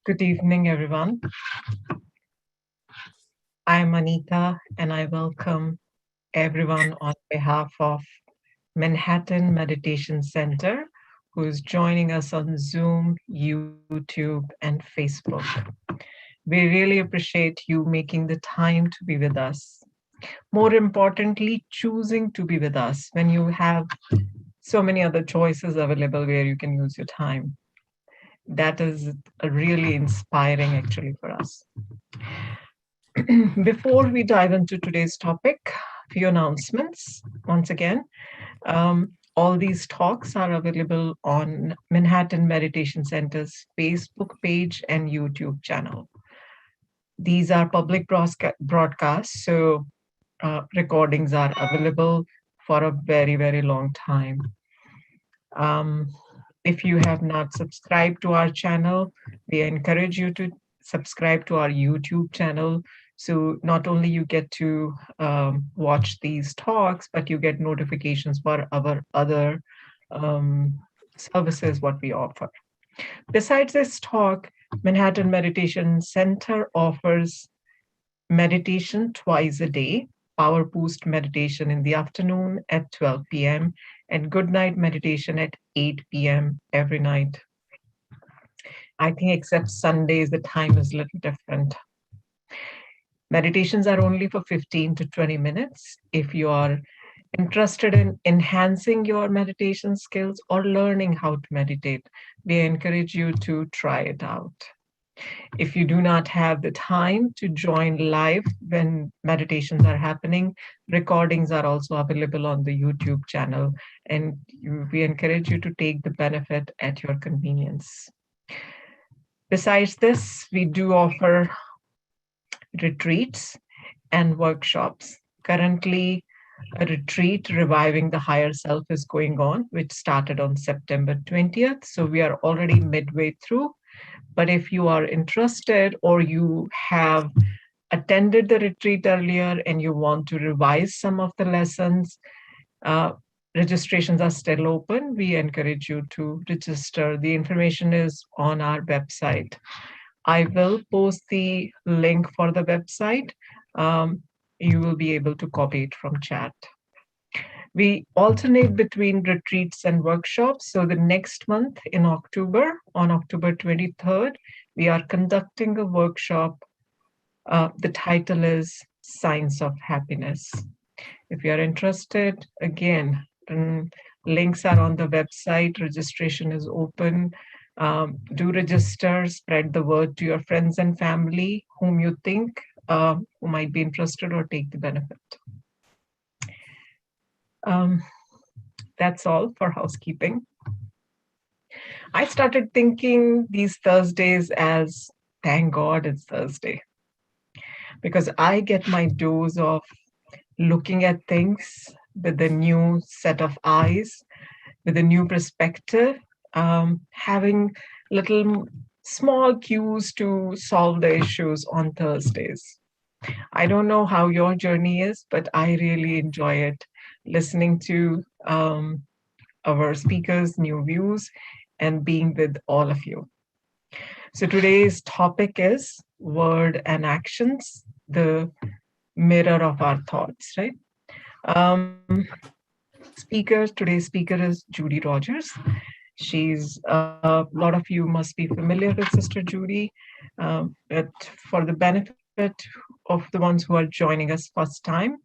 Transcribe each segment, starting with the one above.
Good evening, everyone. I'm Anita, and I welcome everyone on behalf of Manhattan Meditation Center who is joining us on Zoom, YouTube, and Facebook. We really appreciate you making the time to be with us. More importantly, choosing to be with us when you have so many other choices available where you can use your time. That is really inspiring, actually, for us. Before we dive into today's topic, few announcements. Once again, all these talks are available on Manhattan Meditation Center's Facebook page and YouTube channel. These are public broadcasts, so recordings are available for a very, very long time. Um, if you have not subscribed to our channel, we encourage you to subscribe to our YouTube channel. So not only you get to watch these talks, but you get notifications for our other um, services what we offer. Besides this talk, Manhattan Meditation Center offers meditation twice a day, power boost meditation in the afternoon at 12 p.m., and good night meditation at 8 p.m. every night. I think except Sundays, the time is a little different. Meditations are only for 15 to 20 minutes. If you are interested in enhancing your meditation skills or learning how to meditate, we encourage you to try it out. If you do not have the time to join live when meditations are happening, recordings are also available on the YouTube channel, and we encourage you to take the benefit at your convenience. Besides this, we do offer retreats and workshops. Currently, a retreat reviving the higher self is going on, which started on September 20th. So we are already midway through. But if you are interested or you have attended the retreat earlier and you want to revise some of the lessons, registrations are still open. We encourage you to register. The information is on our website. I will post the link for the website. You will be able to copy it from chat. We alternate between retreats and workshops. So the next month in October, on October 23rd, we are conducting a workshop. The title is Science of Happiness. If you are interested, again, links are on the website. Registration is open. Do register, spread the word to your friends and family whom you think who might be interested or take the benefit. That's all for housekeeping. I started thinking these Thursdays as, thank God it's Thursday, because I get my dose of looking at things with a new set of eyes, with a new perspective, having little small cues to solve the issues on Thursdays. I don't know how your journey is, but I really enjoy it, listening to our speakers, new views, and being with all of you. So today's topic is word and actions, the mirror of our thoughts, right? Today's speaker is Judy Rogers. A lot of you must be familiar with Sister Judy, but for the benefit of the ones who are joining us first time,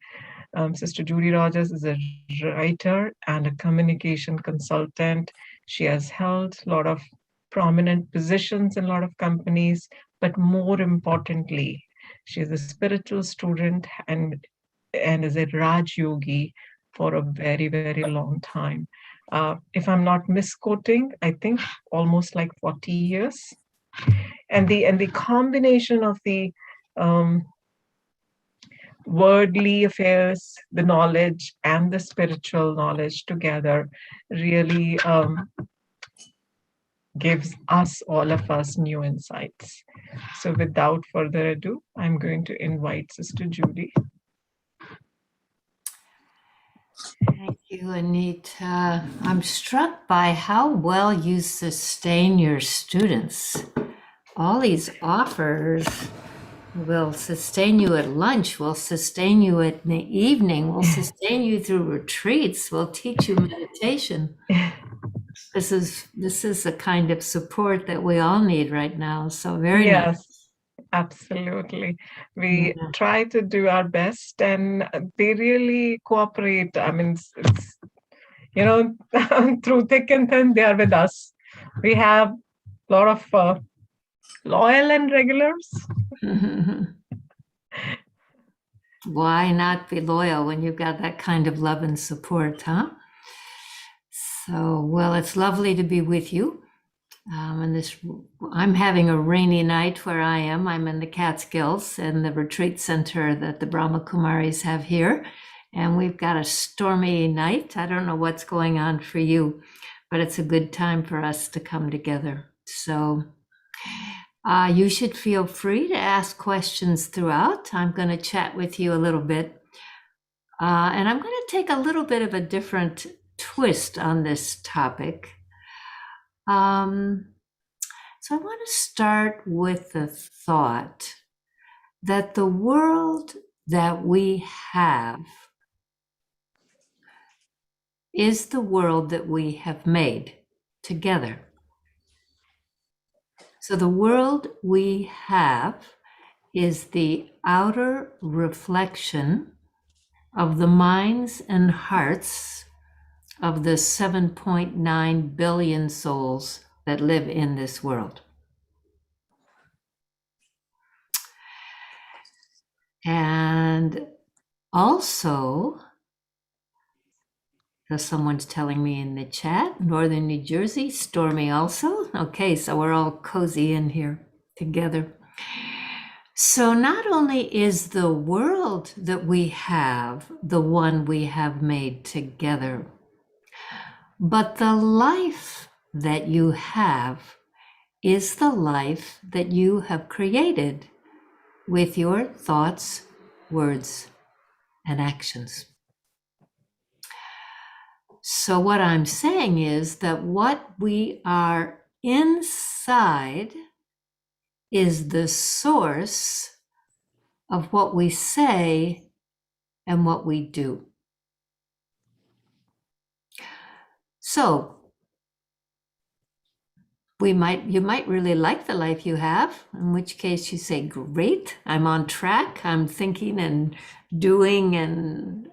Sister Judy Rogers is a writer and a communication consultant. She has held a lot of prominent positions in a lot of companies, but more importantly, she is a spiritual student and is a Raj Yogi for a very, very long time. If I'm not misquoting, I think almost like 40 years. And the combination of the worldly affairs, the knowledge, and the spiritual knowledge together really gives us, all of us, new insights. So without further ado, I'm going to invite Sister Judy. Thank you, Anita. I'm struck by how well you sustain your students. all these offers will sustain you at lunch, will sustain you at the evening, will sustain you through retreats, will teach you meditation. This is the kind of support that we all need right now. So very nice. Yes, absolutely. We Yeah. try to do our best, and they really cooperate. I mean, it's you know, through thick and thin, they are with us. We have a lot of loyal and regulars. Why not be loyal when you've got that kind of love and support, huh? So, well, it's lovely to be with you. I'm having a rainy night where I am. I'm in the Catskills in the retreat center that the Brahma Kumaris have here. And we've got a stormy night. I don't know what's going on for you, but it's a good time for us to come together. So you should feel free to ask questions throughout. I'm going to chat with you a little bit. And I'm going to take a little bit of a different twist on this topic. So I want to start with the thought that the world that we have is the world that we have made together. So the world we have is the outer reflection of the minds and hearts of the 7.9 billion souls that live in this world. And also, so someone's telling me in the chat, Northern New Jersey, stormy also. Okay, so we're all cozy in here together. So not only is the world that we have the one we have made together, but the life that you have is the life that you have created with your thoughts, words, and actions. So what I'm saying is that what we are inside is the source of what we say and what we do. So you might really like the life you have, in which case you say, great, I'm on track, I'm thinking and doing and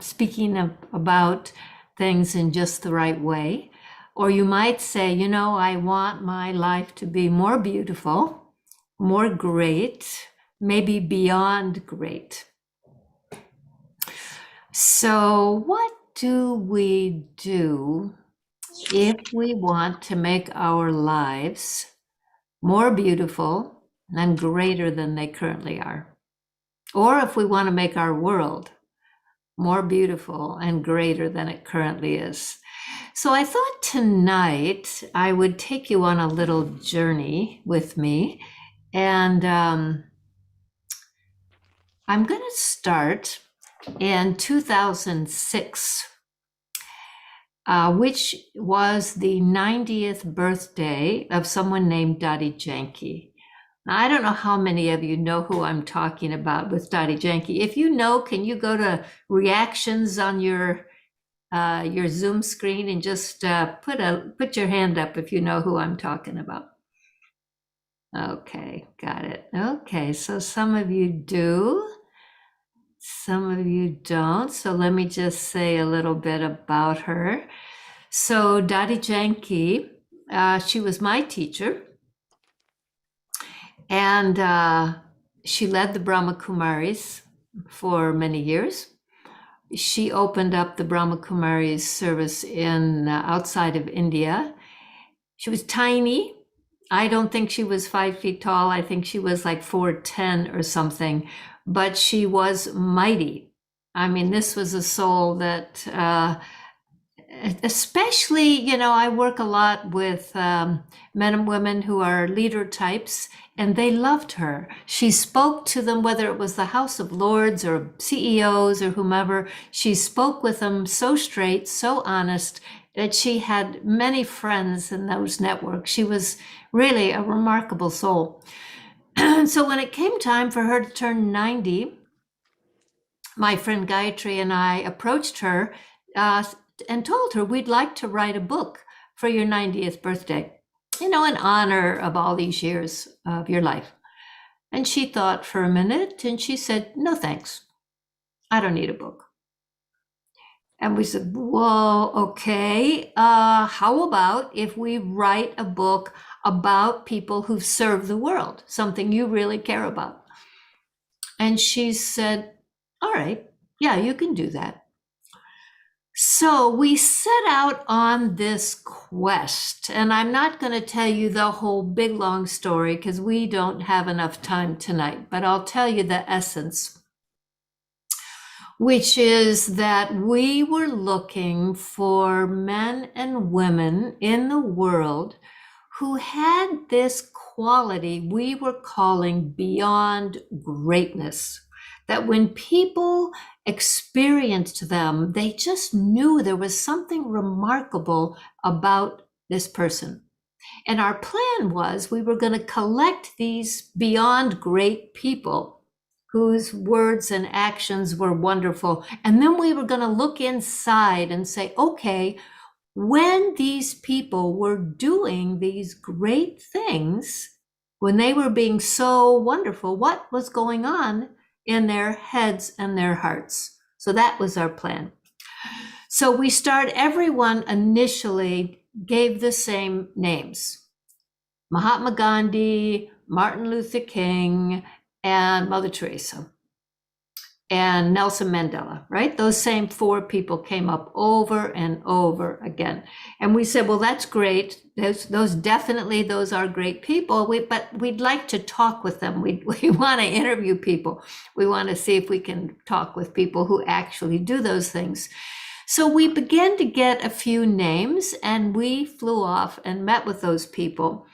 speaking about things in just the right way. Or you might say, I want my life to be more beautiful, more great, maybe beyond great. So what do we do if we want to make our lives more beautiful and greater than they currently are? Or if we want to make our world more beautiful and greater than it currently is? So I thought tonight I would take you on a little journey with me. And I'm going to start in 2006. Which was the 90th birthday of someone named Dadi Janki. Now, I don't know how many of you know who I'm talking about with Dadi Janki. If you know, can you go to reactions on your Zoom screen and just put your hand up if you know who I'm talking about? Okay, got it. Okay, so some of you do. Some of you don't. So let me just say a little bit about her. So Dadi Janki, she was my teacher. And she led the Brahma Kumaris for many years. She opened up the Brahma Kumaris service in outside of India. She was tiny. I don't think she was 5 feet tall. I think she was like 4'10" or something. But she was mighty. I mean, this was a soul that, especially, I work a lot with men and women who are leader types, and they loved her. She spoke to them, whether it was the House of Lords or CEOs or whomever. She spoke with them so straight, so honest, that she had many friends in those networks. She was really a remarkable soul. So when it came time for her to turn 90, my friend Gayatri and I approached her and told her we'd like to write a book for your 90th birthday, in honor of all these years of your life. And she thought for a minute and she said, no, thanks. I don't need a book. And we said, well, okay, how about if we write a book about people who serve the world, something you really care about? And she said, all right, yeah, you can do that. So we set out on this quest, and I'm not going to tell you the whole big long story because we don't have enough time tonight, but I'll tell you the essence, which is that we were looking for men and women in the world who had this quality we were calling beyond greatness. That when people experienced them, they just knew there was something remarkable about this person. And our plan was we were going to collect these beyond great people whose words and actions were wonderful. And then we were going to look inside and say, okay, when these people were doing these great things, when they were being so wonderful, what was going on in their heads and their hearts? So that was our plan. So we everyone initially gave the same names: Mahatma Gandhi, Martin Luther King, and Mother Teresa, and Nelson Mandela, right? Those same 4 people came up over and over again. And we said, well, that's great. Those definitely, those are great people, but we'd like to talk with them. We want to interview people. We want to see if we can talk with people who actually do those things. So we began to get a few names, and we flew off and met with those people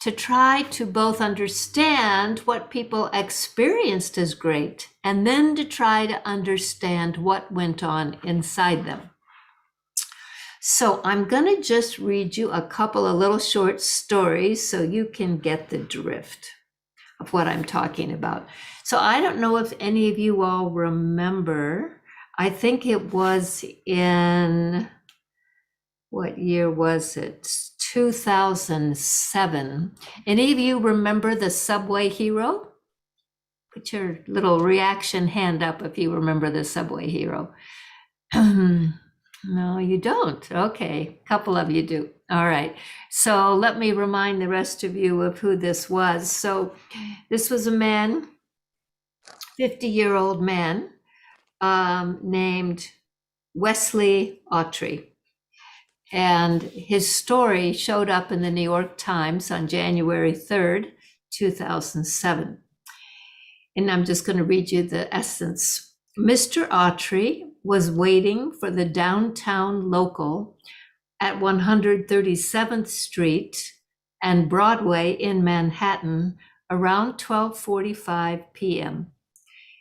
to try to both understand what people experienced as great, and then to try to understand what went on inside them. So I'm going to just read you a couple of little short stories so you can get the drift of what I'm talking about. So I don't know if any of you all remember, I think it was in, what year was it? 2007. Any of you remember the Subway Hero? Put your little reaction hand up if you remember the Subway Hero. No, you don't. Okay, a couple of you do. All right. So let me remind the rest of you of who this was. So this was a man, 50-year-old man, named Wesley Autry. And his story showed up in the New York Times on January 3rd, 2007. And I'm just going to read you the essence. Mr. Autry was waiting for the downtown local at 137th Street and Broadway in Manhattan around 12:45 p.m.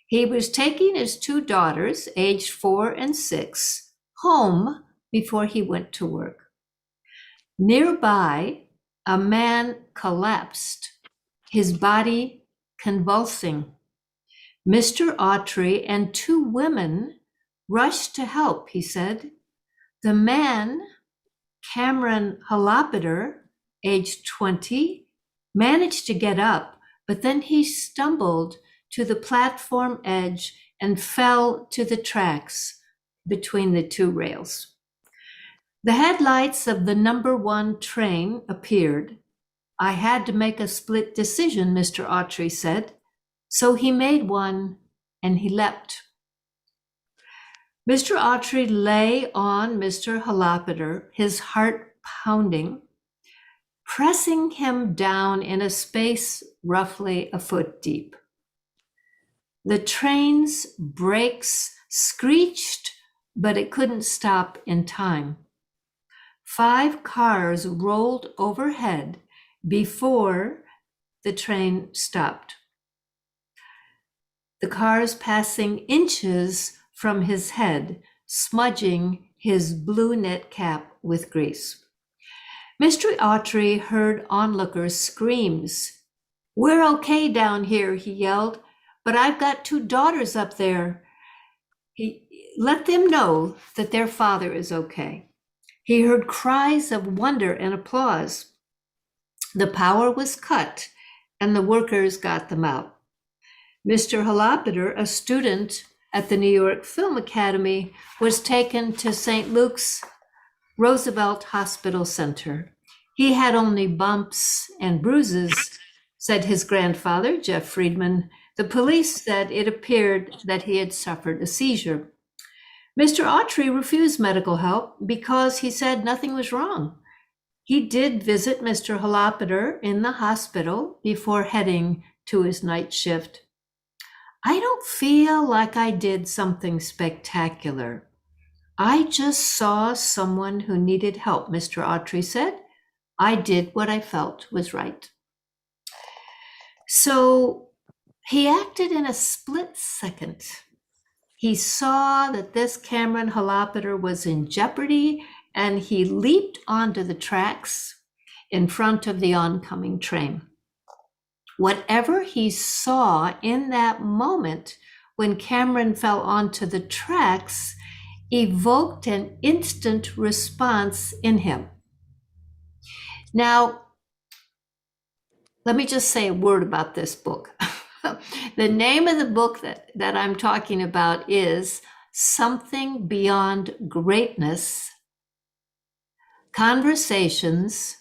He was taking his 2 daughters, aged 4 and 6, home before he went to work. Nearby, a man collapsed, his body convulsing. Mr. Autry and 2 women rushed to help, he said. The man, Cameron Halapiter, aged 20, managed to get up, but then he stumbled to the platform edge and fell to the tracks between the 2 rails. The headlights of the number 1 train appeared. I had to make a split decision, Mr. Autry said. So he made one and he leapt. Mr. Autry lay on Mr. Halapiter, his heart pounding, pressing him down in a space roughly a foot deep. The train's brakes screeched, but it couldn't stop in time. 5 cars rolled overhead before the train stopped. The cars passing inches from his head, smudging his blue knit cap with grease. Mr. Autry heard onlookers' screams. "We're okay down here," he yelled, "but I've got 2 daughters up there." He let them know that their father is okay. He heard cries of wonder and applause. The power was cut, and the workers got them out. Mr. Holopater, a student at the New York Film Academy, was taken to St. Luke's Roosevelt Hospital Center. He had only bumps and bruises, said his grandfather, Jeff Friedman. The police said it appeared that he had suffered a seizure. Mr. Autry refused medical help because he said nothing was wrong. He did visit Mr. Holopater in the hospital before heading to his night shift. "I don't feel like I did something spectacular. I just saw someone who needed help," Mr. Autry said. "I did what I felt was right." So he acted in a split second. He saw that this Cameron Holopater was in jeopardy, and he leaped onto the tracks in front of the oncoming train. Whatever he saw in that moment when Cameron fell onto the tracks evoked an instant response in him. Now, let me just say a word about this book. The name of the book that I'm talking about is Something Beyond Greatness: Conversations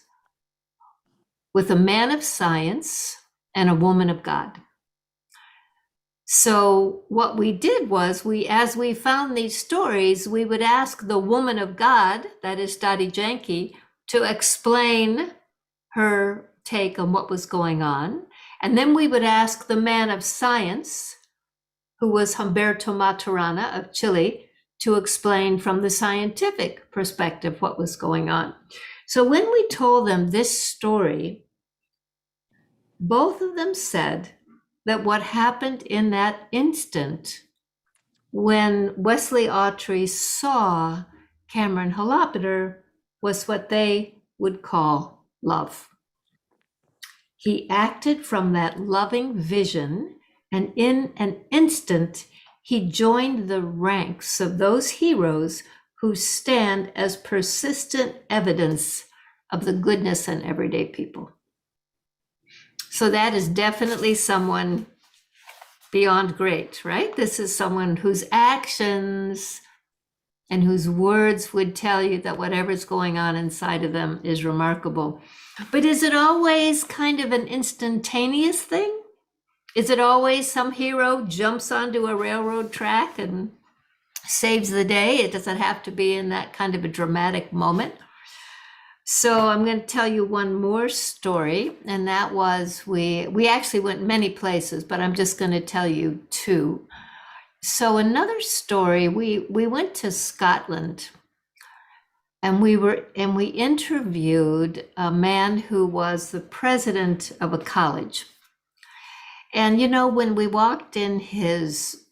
with a Man of Science and a Woman of God. So what we did was, as we found these stories, we would ask the woman of God, that is Dottie Janke, to explain her take on what was going on. And then we would ask the man of science, who was Humberto Maturana of Chile, to explain from the scientific perspective what was going on. So when we told them this story, both of them said that what happened in that instant when Wesley Autry saw Cameron Holopater was what they would call love. He acted from that loving vision, and in an instant, he joined the ranks of those heroes who stand as persistent evidence of the goodness in everyday people. So that is definitely someone beyond great, right? This is someone whose actions and whose words would tell you that whatever's going on inside of them is remarkable. But is it always kind of an instantaneous thing? Is it always some hero jumps onto a railroad track and saves the day? It doesn't have to be in that kind of a dramatic moment. So I'm going to tell you one more story, and that was we actually went many places, but I'm just going to tell you 2. So another story, we went to Scotland, and we interviewed a man who was the president of a college. And you know, when we walked in his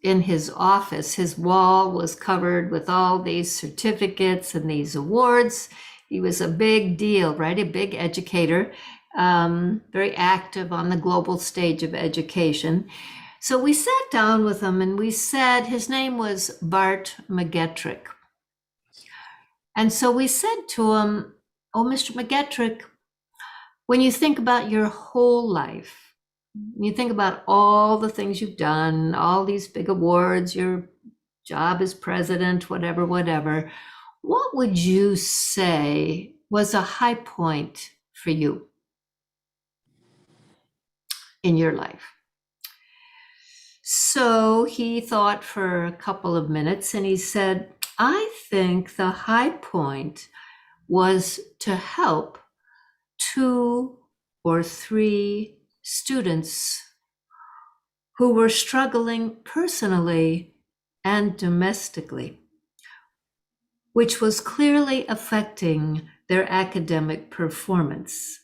office, his wall was covered with all these certificates and these awards. He was a big deal, right? A big educator, very active on the global stage of education. So we sat down with him and we said, his name was Bart McGettrick. And so we said to him, "Oh, Mr. McGettrick, when you think about your whole life, you think about all the things you've done, all these big awards, your job as president, whatever, what would you say was a high point for you in your life?" So he thought for a couple of minutes and he said, "I think the high point was to help 2 or 3 students who were struggling personally and domestically, which was clearly affecting their academic performance,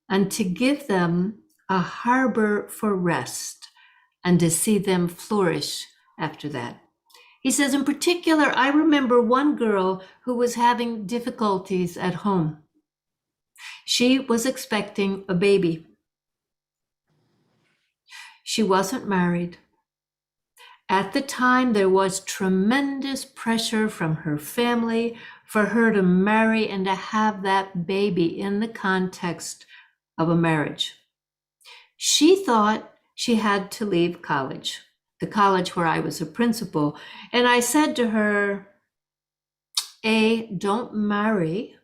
and to give them a harbor for rest and to see them flourish after that." He says, in particular, I remember one girl who was having difficulties at home. She was expecting a baby. She wasn't married. At the time, there was tremendous pressure from her family for her to marry and to have that baby in the context of a marriage. She thought she had to leave college, the college where I was a principal. And I said to her, A, don't marry.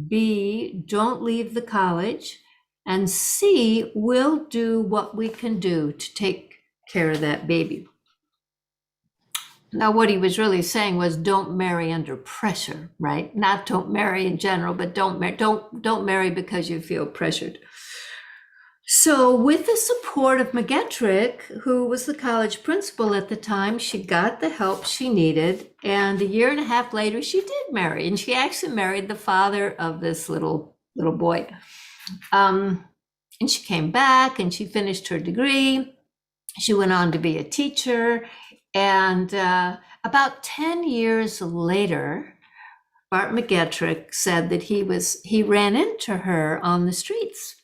B, don't leave the college. And C, we'll do what we can do to take care of that baby. Now, what he was really saying was don't marry under pressure, right? Not don't marry in general, but don't marry because you feel pressured. So with the support of McGettrick, who was the college principal at the time, she got the help she needed. And a year and a half later, she did marry. And she actually married the father of this little boy. And she came back and she finished her degree. She went on to be a teacher. And about 10 years later, Bart McGettrick said that he ran into her on the streets.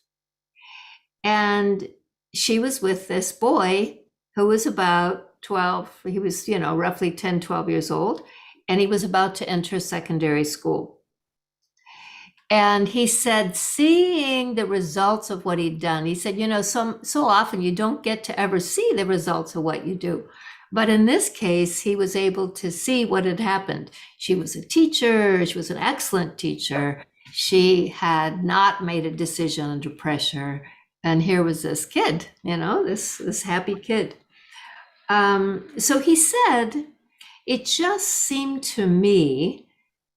And she was with this boy who was about 12. He was, roughly 10, 12 years old. And he was about to enter secondary school. And he said, seeing the results of what he'd done, he said, so often you don't get to ever see the results of what you do. But in this case, he was able to see what had happened. She was a teacher. She was an excellent teacher. She had not made a decision under pressure. And here was this kid, this happy kid. So he said, it just seemed to me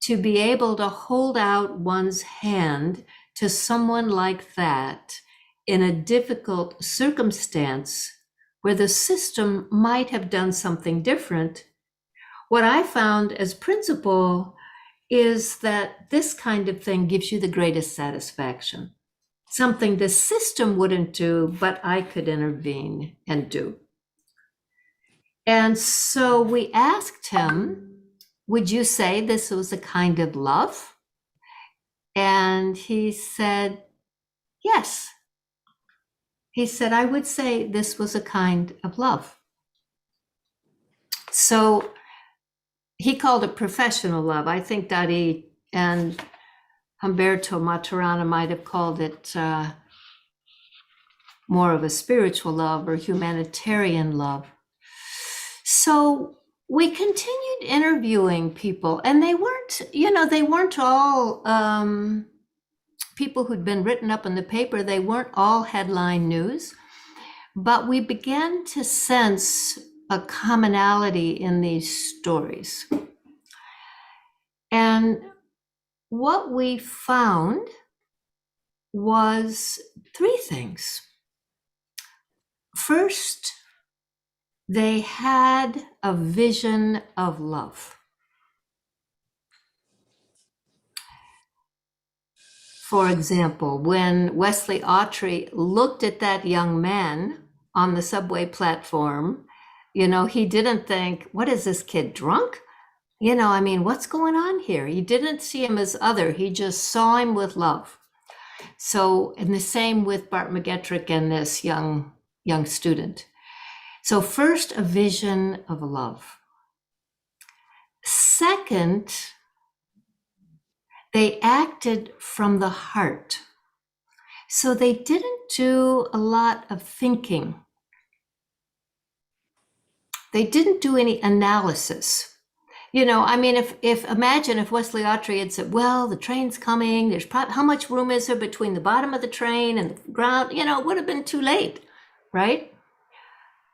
to be able to hold out one's hand to someone like that in a difficult circumstance where the system might have done something different. What I found as principal is that this kind of thing gives you the greatest satisfaction. Something the system wouldn't do, but I could intervene and do. And so we asked him, would you say this was a kind of love? And he said, yes. He said, I would say this was a kind of love. So he called it professional love. I think Daddy and Humberto Maturana might have called it more of a spiritual love or humanitarian love. So we continued interviewing people, and they weren't all people who'd been written up in the paper. They weren't all headline news, but we began to sense a commonality in these stories. And what we found was three things. First, they had a vision of love. For example, when Wesley Autry looked at that young man on the subway platform, he didn't think, what is this kid, drunk? What's going on here? He didn't see him as other. He just saw him with love. So, and the same with Bart McGettrick and this young student. So first, a vision of love. Second, they acted from the heart. So they didn't do a lot of thinking. They didn't do any analysis. Imagine if Wesley Autry had said, well, the train's coming, there's probably, how much room is there between the bottom of the train and the ground? It would have been too late, right?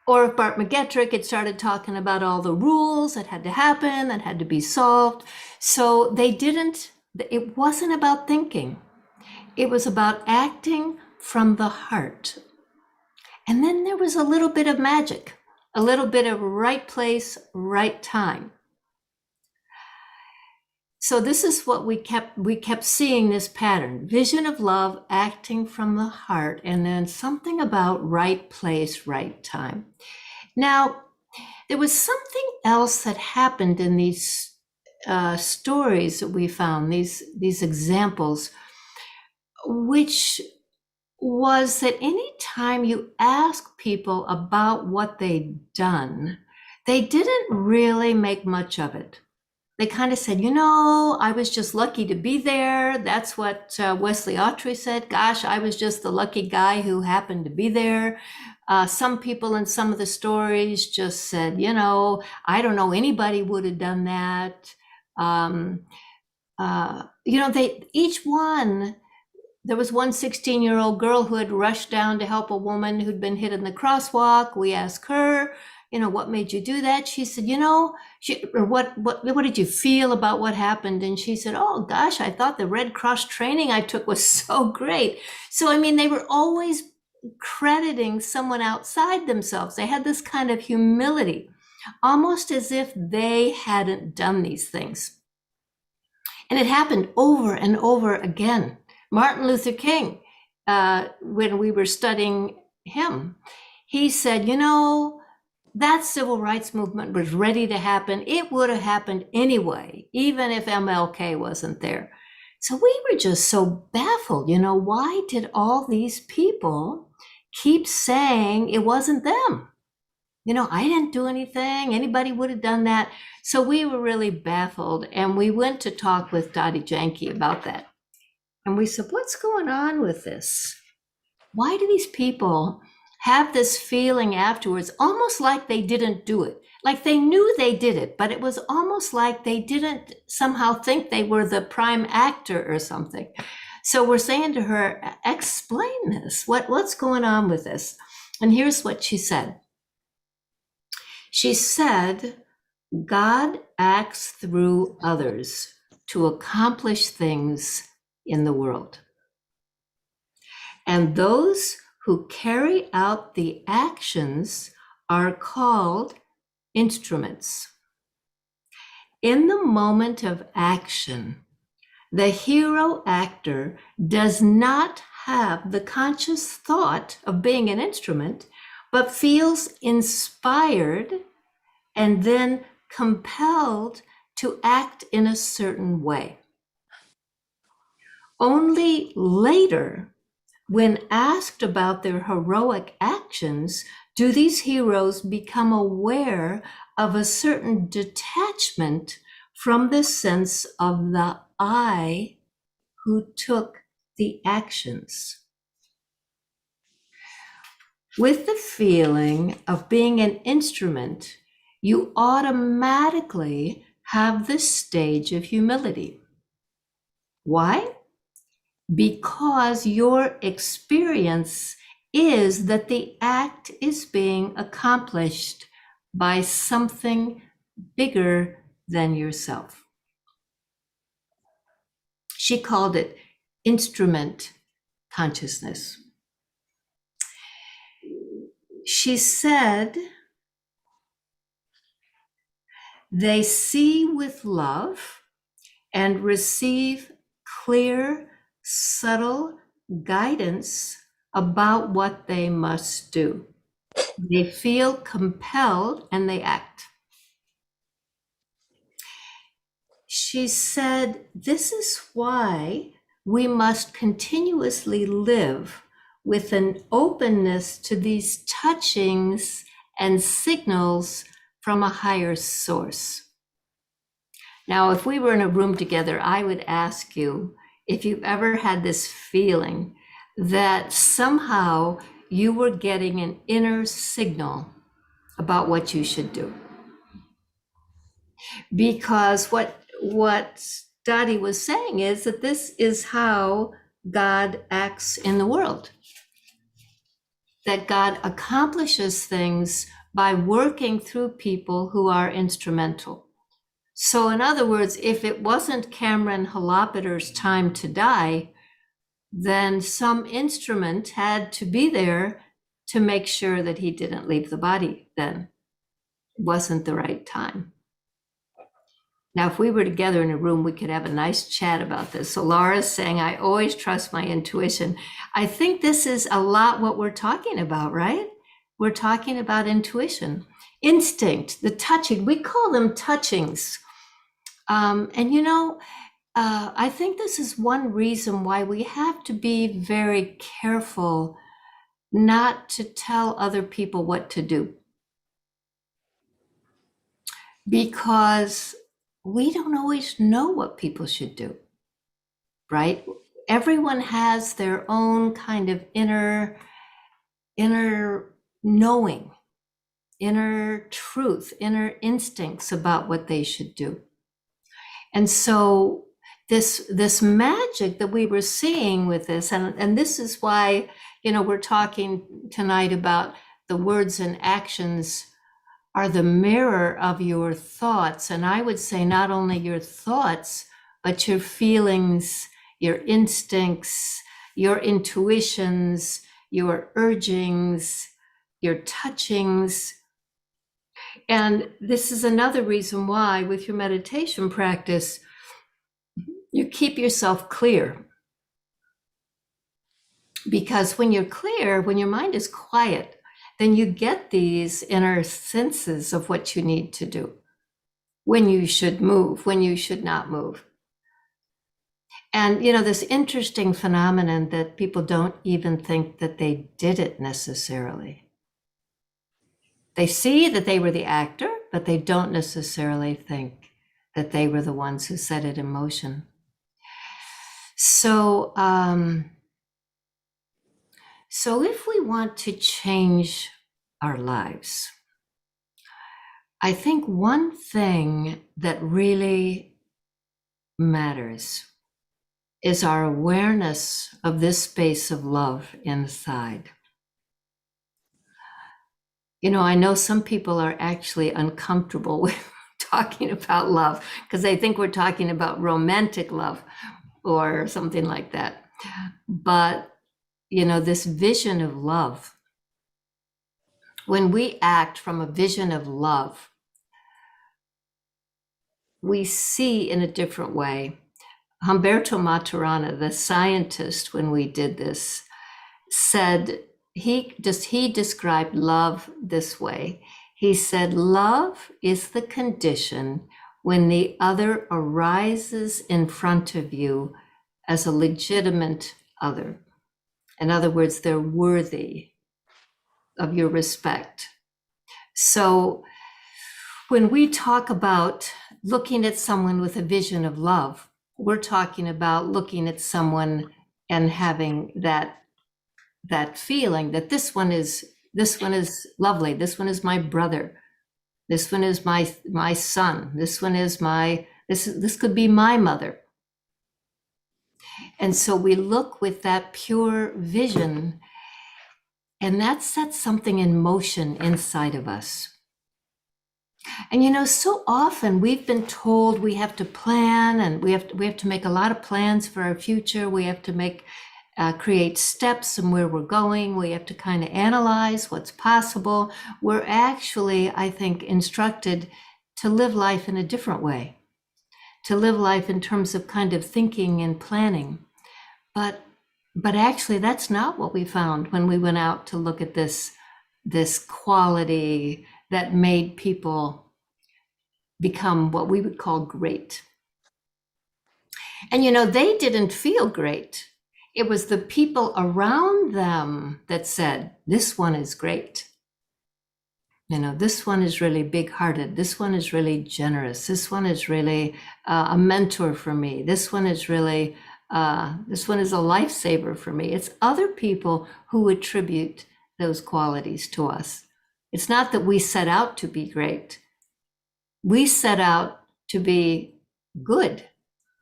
Or if Bart McGettrick had started talking about all the rules that had to happen, that had to be solved. So it wasn't about thinking. It was about acting from the heart. And then there was a little bit of magic, a little bit of right place, right time. So this is what we kept seeing, this pattern: vision of love, acting from the heart, and then something about right place, right time. Now, There was something else that happened in these stories that we found, these examples, which was that any time you ask people about what they'd done, they didn't really make much of it. They kind of said, I was just lucky to be there. That's what Wesley Autry said. Gosh, I was just the lucky guy who happened to be there. Some people in some of the stories just said, I don't know, anybody would have done that. Each one, there was one 16-year-old girl who had rushed down to help a woman who'd been hit in the crosswalk. We asked her, what made you do that? She said, what did you feel about what happened? And she said, oh gosh, I thought the Red Cross training I took was so great. So, they were always crediting someone outside themselves. They had this kind of humility, almost as if they hadn't done these things. And it happened over and over again. Martin Luther King, when we were studying him, he said, that civil rights movement was ready to happen. It would have happened anyway, even if MLK wasn't there. So we were just so baffled, why did all these people keep saying it wasn't them? I didn't do anything. Anybody would have done that. So we were really baffled. And we went to talk with Dottie Janke about that. And we said, what's going on with this? Why do these people have this feeling afterwards, almost like they didn't do it? Like they knew they did it, but it was almost like they didn't somehow think they were the prime actor or something. So we're saying to her, explain this. What's going on with this? And here's what she said. She said, God acts through others to accomplish things in the world. And those who carry out the actions are called instruments. In the moment of action, the hero actor does not have the conscious thought of being an instrument, but feels inspired and then compelled to act in a certain way. Only later, when asked about their heroic actions, do these heroes become aware of a certain detachment from the sense of the I who took the actions. With the feeling of being an instrument, you automatically have this stage of humility. Why? Because your experience is that the act is being accomplished by something bigger than yourself. She called it instrument consciousness. She said, they see with love and receive clear, subtle guidance about what they must do. They feel compelled and they act. She said, this is why we must continuously live with an openness to these touchings and signals from a higher source. Now, if we were in a room together, I would ask you if you've ever had this feeling that somehow you were getting an inner signal about what you should do. Because what Dottie was saying is that this is how God acts in the world. That God accomplishes things by working through people who are instrumental. So in other words, if it wasn't Cameron Holopater's time to die, then some instrument had to be there to make sure that he didn't leave the body then. It wasn't the right time. Now, if we were together in a room, we could have a nice chat about this. So Laura's saying, I always trust my intuition. I think this is a lot what we're talking about, right? We're talking about intuition. instinct, the touching. We call them touchings. And I think this is one reason why we have to be very careful not to tell other people what to do, because we don't always know what people should do, right? Everyone has their own kind of inner knowing, inner truth, inner instincts about what they should do. And so this magic that we were seeing with this, and this is why, we're talking tonight about the words and actions are the mirror of your thoughts. And I would say not only your thoughts, but your feelings, your instincts, your intuitions, your urgings, your touchings. And this is another reason why with your meditation practice, you keep yourself clear. Because when you're clear, when your mind is quiet, then you get these inner senses of what you need to do, when you should move, when you should not move. And, this interesting phenomenon that people don't even think that they did it necessarily. They see that they were the actor, but they don't necessarily think that they were the ones who set it in motion. So if we want to change our lives, I think one thing that really matters is our awareness of this space of love inside. I know some people are actually uncomfortable with talking about love because they think we're talking about romantic love or something like that. But, this vision of love, when we act from a vision of love, we see in a different way. Humberto Maturana, the scientist, when we did this, said, he described love this way. He said, love is the condition when the other arises in front of you as a legitimate other. In other words, they're worthy of your respect. So when we talk about looking at someone with a vision of love, we're talking about looking at someone and having that feeling that this one is lovely. This one is my brother. This one is my son. This one is this could be my mother. And so we look with that pure vision, and that sets something in motion inside of us. And so often we've been told we have to plan, and we have to make a lot of plans for our future. We have to create steps and where we're going. We have to kind of analyze what's possible. We're actually, I think, instructed to live life in a different way, to live life in terms of kind of thinking and planning. But actually, that's not what we found when we went out to look at this quality that made people become what we would call great. And they didn't feel great. It was the people around them that said, this one is great. This one is really big-hearted. This one is really generous. This one is really a mentor for me. This one is really, this one is a lifesaver for me. It's other people who attribute those qualities to us. It's not that we set out to be great. We set out to be good,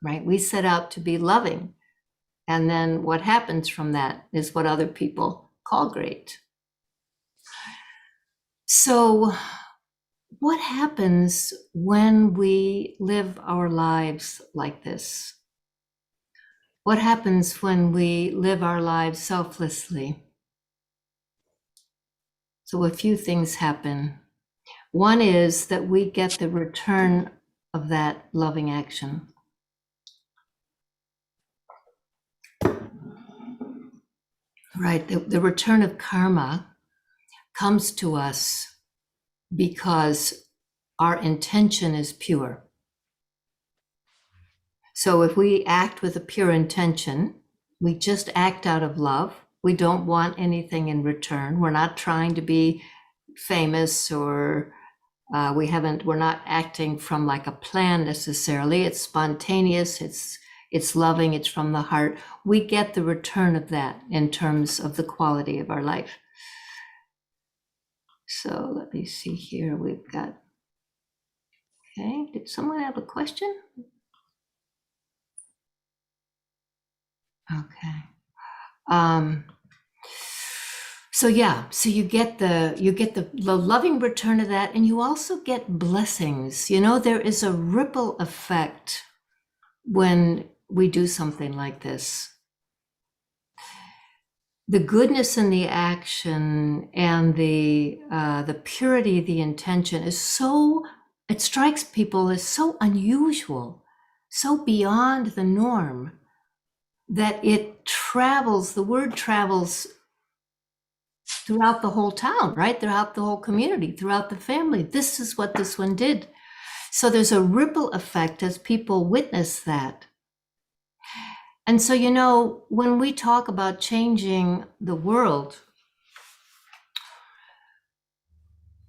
right? We set out to be loving. And then what happens from that is what other people call great. So what happens when we live our lives like this? What happens when we live our lives selflessly? So a few things happen. One is that we get the return of that loving action. Right, the return of karma comes to us because our intention is pure. So if we act with a pure intention, we just act out of love. We don't want anything in return. We're not trying to be famous, or we're not acting from like a plan necessarily. It's spontaneous, it's loving, it's from the heart. We get the return of that in terms of the quality of our life. So let me see here. We've got, okay, did someone have a question? Okay. So yeah, so you get the loving return of that, and you also get blessings. You know, there is a ripple effect when we do something like this. The goodness in the action and the purity of the intention is so, it strikes people as so unusual, so beyond the norm, that it travels, the word travels throughout the whole town, right? Throughout the whole community, throughout the family. This is what this one did. So there's a ripple effect as people witness that. And so, you know, when we talk about changing the world,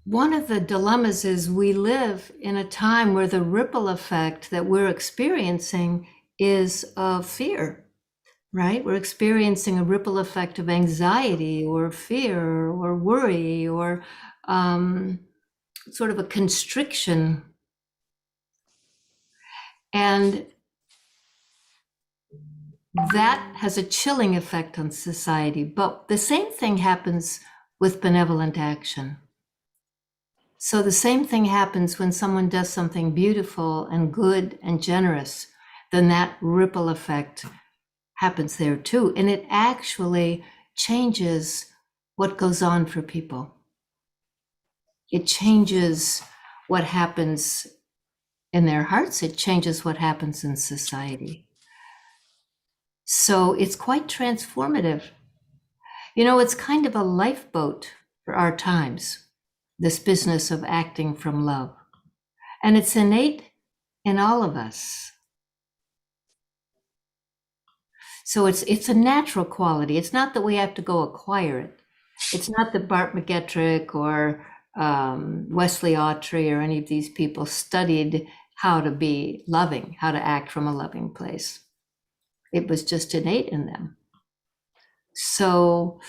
one of the dilemmas is we live in a time where the ripple effect that we're experiencing is of fear, right? We're experiencing a ripple effect of anxiety or fear or worry or sort of a constriction. And that has a chilling effect on society. But the same thing happens with benevolent action. So the same thing happens when someone does something beautiful and good and generous, then that ripple effect happens there too. And it actually changes what goes on for people. It changes what happens in their hearts. It changes what happens in society. So it's quite transformative. You know, it's kind of a lifeboat for our times, this business of acting from love. And it's innate in all of us. So it's a natural quality. It's not that we have to go acquire it. It's not that Bart McGettrick or Wesley Autry or any of these people studied how to be loving, how to act from a loving place. It was just innate in them. So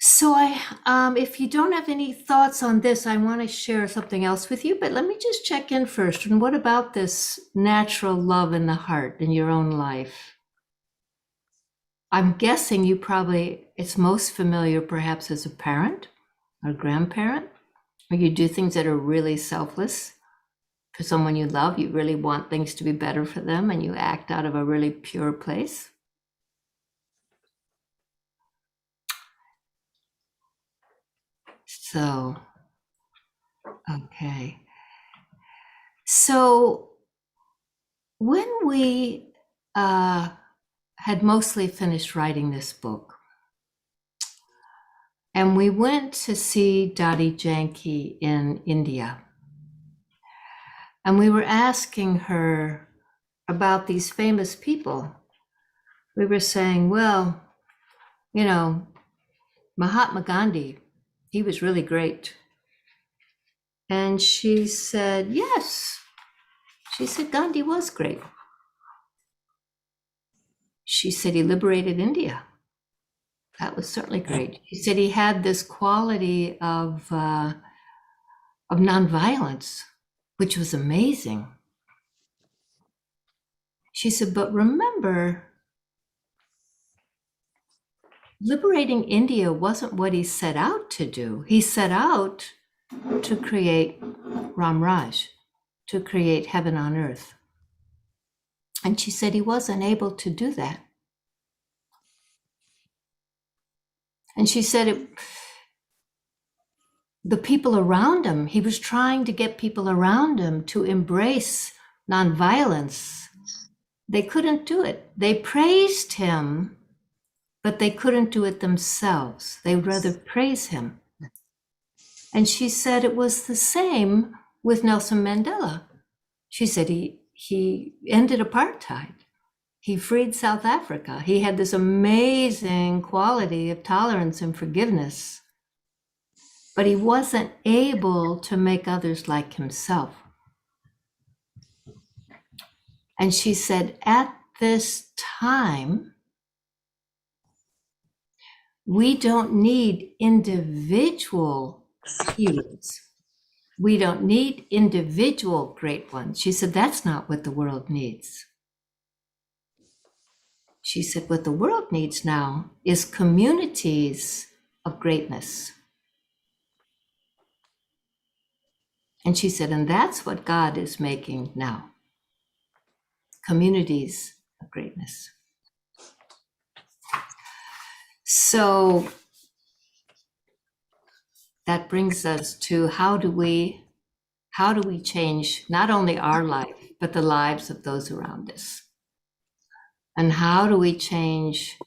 if you don't have any thoughts on this, I want to share something else with you, but let me just check in first. And what about this natural love in the heart in your own life? I'm guessing you probably, it's most familiar perhaps as a parent or grandparent, or you do things that are really selfless. For someone you love, you really want things to be better for them, and you act out of a really pure place. So, okay. So when we had mostly finished writing this book, and we went to see Dadi Janki in India, and we were asking her about these famous people. We were saying, well, you know, Mahatma Gandhi, he was really great. And she said, yes. She said, Gandhi was great. She said he liberated India. That was certainly great. She said he had this quality of nonviolence, which was amazing. She said, but remember, liberating India wasn't what he set out to do. He set out to create Ram Raj, to create heaven on earth. And she said he wasn't able to do that. And she said the people around him, he was trying to get people around him to embrace nonviolence. They couldn't do it. They praised him, but they couldn't do it themselves. They would rather praise him. And she said it was the same with Nelson Mandela. She said he ended apartheid. He freed South Africa. He had this amazing quality of tolerance and forgiveness, but he wasn't able to make others like himself. And she said, at this time, we don't need individual heroes. We don't need individual great ones. She said, that's not what the world needs. She said, what the world needs now is communities of greatness. And she said, and that's what God is making now. Communities of greatness. So that brings us to how do we change not only our life, but the lives of those around us? And how do we change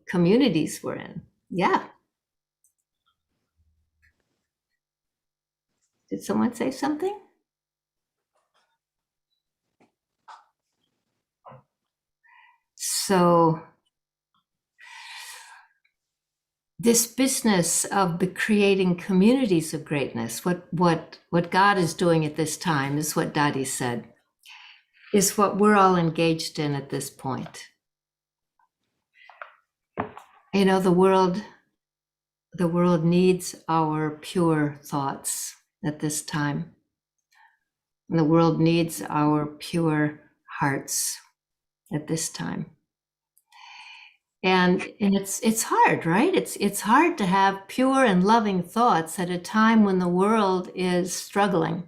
communities we're in? Yeah. Did someone say something? So this business of creating communities of greatness, what God is doing at this time is what Dottie said, is what we're all engaged in at this point. You know, the world needs our pure thoughts at this time. And the world needs our pure hearts at this time. And it's hard, right? It's hard to have pure and loving thoughts at a time when the world is struggling,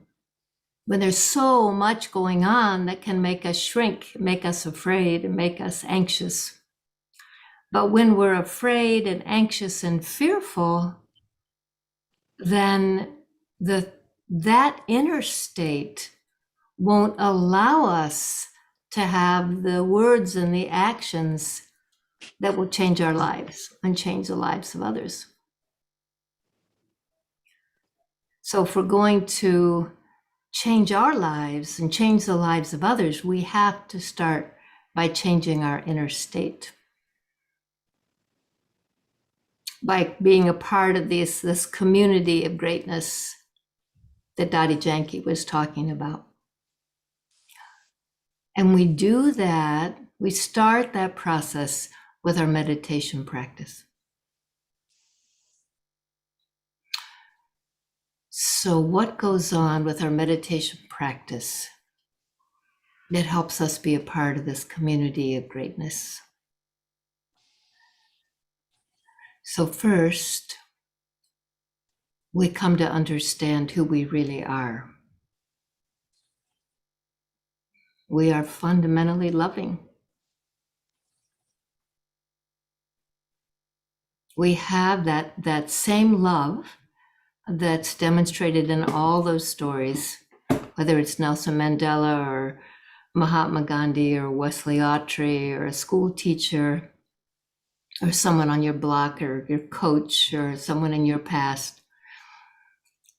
when there's so much going on that can make us shrink, make us afraid, and make us anxious. But when we're afraid and anxious and fearful, then that inner state won't allow us to have the words and the actions that will change our lives and change the lives of others. So if we're going to change our lives and change the lives of others, we have to start by changing our inner state. By being a part of this community of greatness that Dottie Janke was talking about. And we do that, we start that process with our meditation practice. So what goes on with our meditation practice that helps us be a part of this community of greatness? So first, we come to understand who we really are. We are fundamentally loving. We have that same love that's demonstrated in all those stories, whether it's Nelson Mandela or Mahatma Gandhi or Wesley Autry or a school teacher or someone on your block or your coach or someone in your past.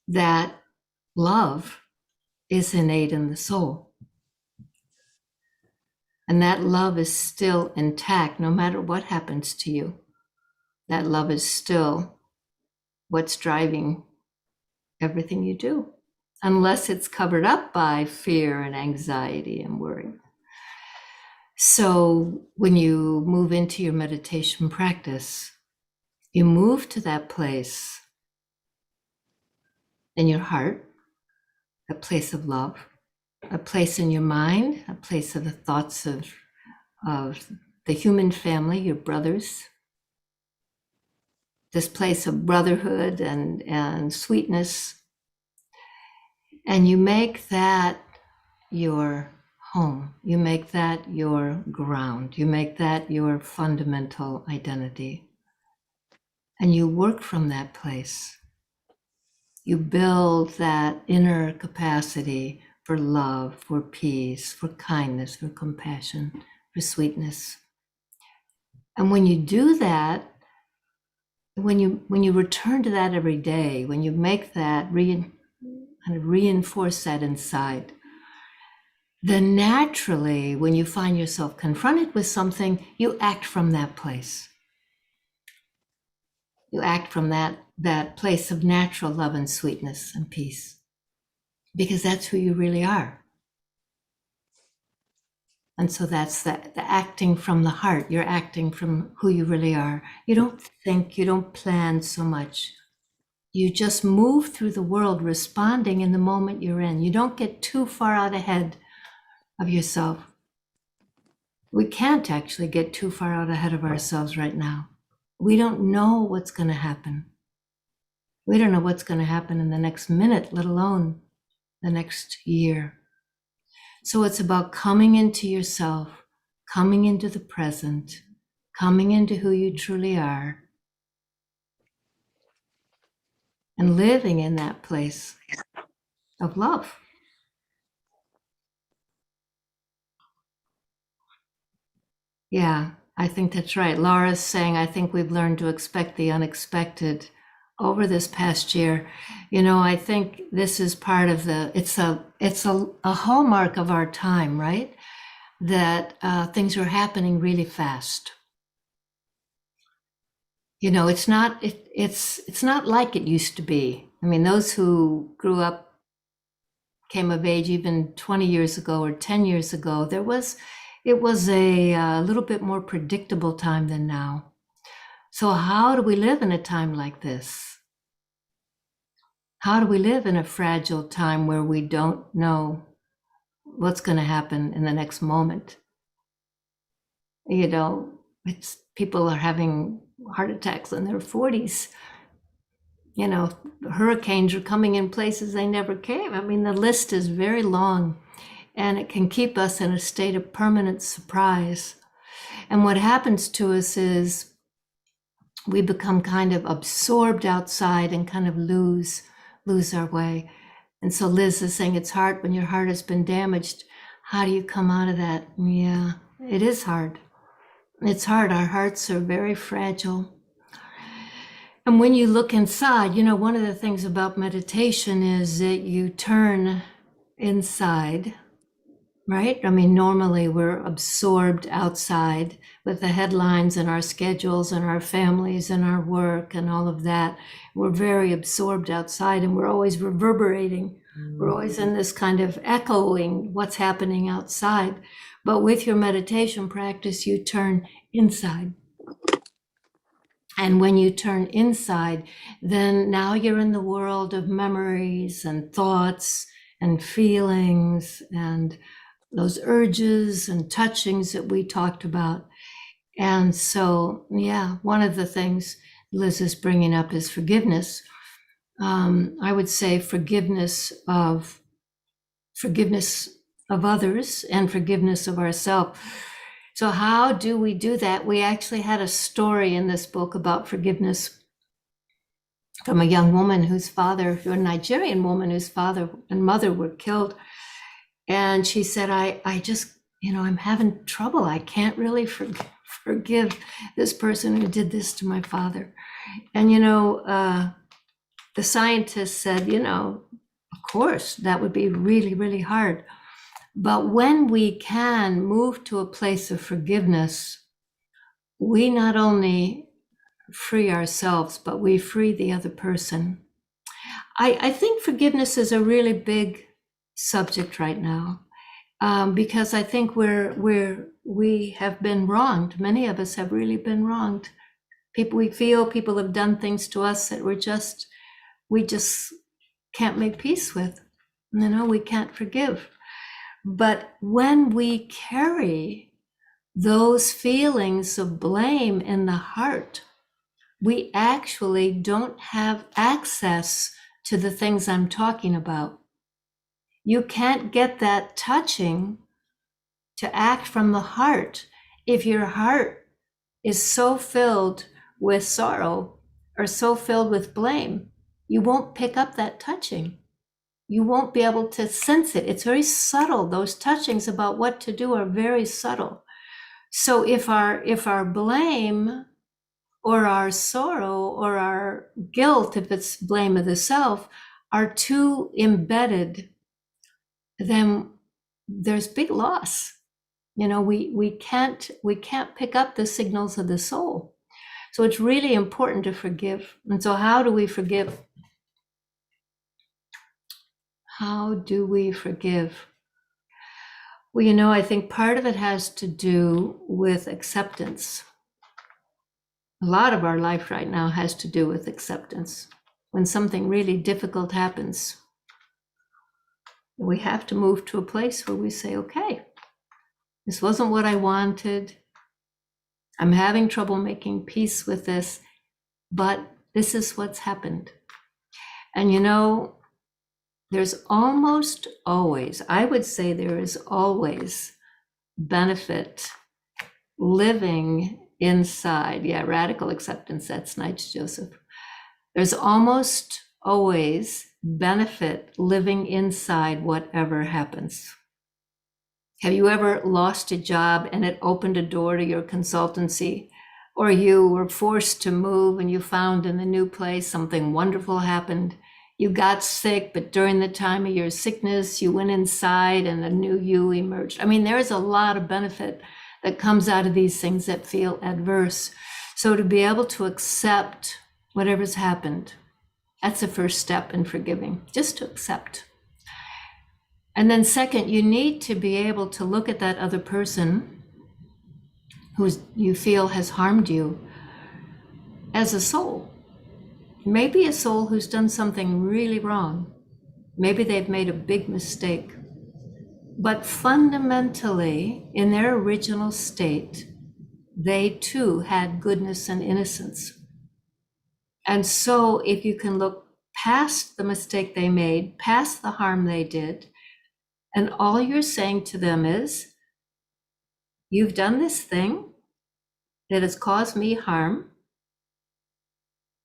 That love is innate in the soul. And that love is still intact no matter what happens to you. That love is still what's driving everything you do, unless it's covered up by fear and anxiety and worry. So when you move into your meditation practice, you move to that place in your heart, a place of love, a place in your mind, a place of the thoughts of the human family, your brothers, this place of brotherhood and sweetness. And you make that your home. You make that your ground. You make that your fundamental identity. And you work from that place. You build that inner capacity for love, for peace, for kindness, for compassion, for sweetness. And when you do that, when you return to that every day, when you make that kind of reinforce that inside, then naturally, when you find yourself confronted with something, you act from that place. You act from that place of natural love and sweetness and peace, because that's who you really are. And so that's the acting from the heart. You're acting from who you really are. You don't think, you don't plan so much. You just move through the world responding in the moment you're in. You don't get too far out ahead of yourself. We can't actually get too far out ahead of ourselves right now. We don't know what's going to happen. We don't know what's going to happen in the next minute, let alone the next year. So it's about coming into yourself, coming into the present, coming into who you truly are, and living in that place of love. Yeah, I think that's right. Laura's saying, I think we've learned to expect the unexpected over this past year. You know, I think this is part of it's a hallmark of our time, right? That things are happening really fast. You know, it's not like it used to be. I mean, those who grew up, came of age even 20 years ago or 10 years ago, it was a little bit more predictable time than now. So how do we live in a time like this? How do we live in a fragile time where we don't know what's going to happen in the next moment? You know, people are having heart attacks in their 40s. You know, hurricanes are coming in places they never came. I mean, the list is very long, and it can keep us in a state of permanent surprise. And what happens to us is we become kind of absorbed outside and kind of lose our way. And so Liz is saying it's hard when your heart has been damaged. How do you come out of that? Yeah, it is hard. It's hard. Our hearts are very fragile. And when you look inside, you know, one of the things about meditation is that you turn inside, right? I mean, normally we're absorbed outside with the headlines and our schedules and our families and our work and all of that. We're very absorbed outside, and we're always reverberating. We're always in this kind of echoing what's happening outside. But with your meditation practice, you turn inside. And when you turn inside, then now you're in the world of memories and thoughts and feelings and those urges and touchings that we talked about. And so, yeah, one of the things Liz is bringing up is forgiveness. I would say forgiveness of others and forgiveness of ourselves. So how do we do that? We actually had a story in this book about forgiveness from a young woman a Nigerian woman whose father and mother were killed. And she said, I just, you know, I'm having trouble. I can't really forgive this person who did this to my father. And, you know, the scientist said, you know, of course, that would be really, really hard. But when we can move to a place of forgiveness, we not only free ourselves, but we free the other person. I think forgiveness is a really big subject right now, because I think we have been wronged. Many of us have really been wronged. We feel people have done things to us that we just can't make peace with. You know, we can't forgive. But when we carry those feelings of blame in the heart, we actually don't have access to the things I'm talking about. You can't get that touching to act from the heart if your heart is so filled with sorrow or so filled with blame. You won't pick up that touching. You won't be able to sense it. It's very subtle. Those touchings about what to do are very subtle. So if our blame or our sorrow or our guilt, if it's blame of the self, are too embedded, then there's big loss. We can't pick up the signals of the soul. So it's really important to forgive. And so how do we forgive? How do we forgive? Well, I think part of it has to do with acceptance. A lot of our life right now has to do with acceptance. When something really difficult happens, we have to move to a place where we say, okay, this wasn't what I wanted. I'm having trouble making peace with this, but this is what's happened. And there's almost always, I would say there is always benefit living inside. Yeah, radical acceptance, that's nice, Joseph. There's almost always benefit living inside whatever happens. Have you ever lost a job and it opened a door to your consultancy? Or you were forced to move and you found in the new place something wonderful happened? You got sick, but during the time of your sickness, you went inside and a new you emerged. I mean, there's a lot of benefit that comes out of these things that feel adverse. So to be able to accept whatever's happened, that's the first step in forgiving, just to accept. And then second, you need to be able to look at that other person who you feel has harmed you as a soul. Maybe a soul who's done something really wrong. Maybe they've made a big mistake. But fundamentally, in their original state, they too had goodness and innocence. And so if you can look past the mistake they made, past the harm they did, and all you're saying to them is, you've done this thing that has caused me harm.